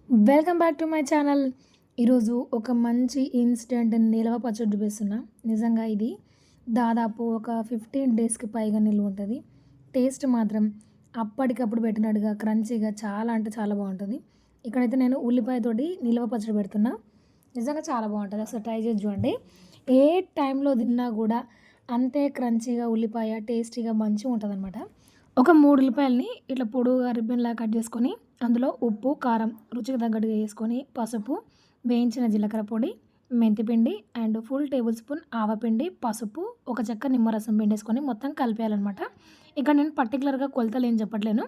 Welcome back to my channel. ఈరోజు ఒక మంచి ఇన్స్టెంట్ నిల్వ పచ్చడి చూపిస్తున్నా. నిజంగా ఇది దాదాపు ఒక 15 డేస్కి పైగా నిల్వ ఉంటుంది. టేస్ట్ మాత్రం అప్పటికప్పుడు పెట్టినట్టుగా క్రంచీగా చాలా అంటే చాలా బాగుంటుంది. ఇక్కడైతే నేను ఉల్లిపాయతోటి నిల్వ పచ్చడి పెడుతున్నా. నిజంగా చాలా బాగుంటుంది, ఒకసారి ట్రై చేసి చూడండి. ఏ టైంలో తిన్నా కూడా అంతే క్రంచీగా ఉల్లిపాయ టేస్టీగా మంచిగా ఉంటుంది అనమాట. ఒక 3 ఉల్లిపాయలని ఇట్లా పొడువుగా రిబ్బన్లా కట్ చేసుకొని అందులో ఉప్పు, కారం రుచికి తగ్గట్టుగా వేసుకొని, పసుపు, వేయించిన జీలకర్ర పొడి, మెంతిపిండి అండ్ ఫుల్ టేబుల్ స్పూన్ ఆవపిండి, పసుపు, ఒక చెక్క నిమ్మరసం పిండేసుకొని మొత్తం కలిపేయాలన్నమాట. ఇక్కడ నేను పర్టికులర్గా కొలతలు ఏం చెప్పట్లేను,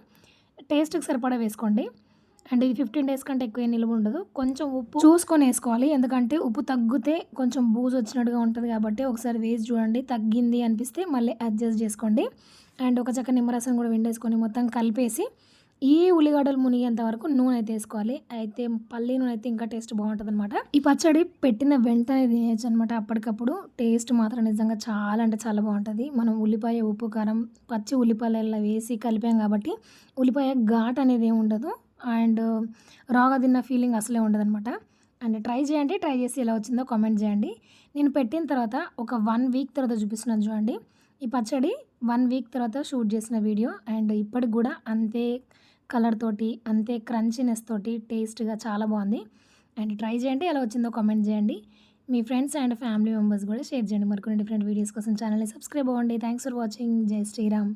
టేస్ట్కి సరిపడా వేసుకోండి. అండ్ ఇది 15 డేస్ కంటే ఎక్కువ నిల్వ ఉండదు. కొంచెం ఉప్పు చూసుకొని వేసుకోవాలి, ఎందుకంటే ఉప్పు తగ్గితే కొంచెం బూజు వచ్చినట్టుగా ఉంటుంది కాబట్టి ఒకసారి వేసి చూడండి. తగ్గింది అనిపిస్తే మళ్ళీ అడ్జస్ట్ చేసుకోండి. అండ్ ఒక చెక్క నిమ్మరసం కూడా పిండేసుకొని మొత్తం కలిపేసి ఈ ఉల్లిగడ్డలు మునిగేంత వరకు నూనె అయితే వేసుకోవాలి. అయితే పల్లి నూనె అయితే ఇంకా టేస్ట్ బాగుంటుంది అనమాట. ఈ పచ్చడి పెట్టిన వెంటనే తినేయచ్చు అనమాట, అప్పటికప్పుడు. టేస్ట్ మాత్రం నిజంగా చాలా అంటే చాలా బాగుంటుంది. మనం ఉల్లిపాయ, ఉప్పు, కారం, పచ్చి ఉల్లిపాయలు వేసి కలిపాం కాబట్టి ఉల్లిపాయ ఘాట్ అనేది ఏమి ఉండదు. అండ్ రాగా తిన్న ఫీలింగ్ అసలే ఉండదనమాట. అండ్ ట్రై చేయండి, ట్రై చేసి ఎలా వచ్చిందో కామెంట్ చేయండి. నేను పెట్టిన తర్వాత ఒక 1 వీక్ తర్వాత చూపిస్తున్నాను చూడండి. ఈ పచ్చడి 1 వీక్ తర్వాత షూట్ చేసిన వీడియో. అండ్ ఇప్పటికి కూడా అంతే కలర్ తోటి, అంతే క్రంచీనెస్ తోటి టేస్ట్గా చాలా బాగుంది. అండ్ ట్రై చేయండి, ఎలా వచ్చిందో కామెంట్ చేయండి. మీ ఫ్రెండ్స్ అండ్ ఫ్యామిలీ మెంబర్స్ కూడా షేర్ చేయండి. మరికొన్ని డిఫరెంట్ వీడియోస్ కోసం ఛానల్ని సబ్స్క్రైబ్ అవ్వండి. Thanks for watching. జై శ్రీరామ్.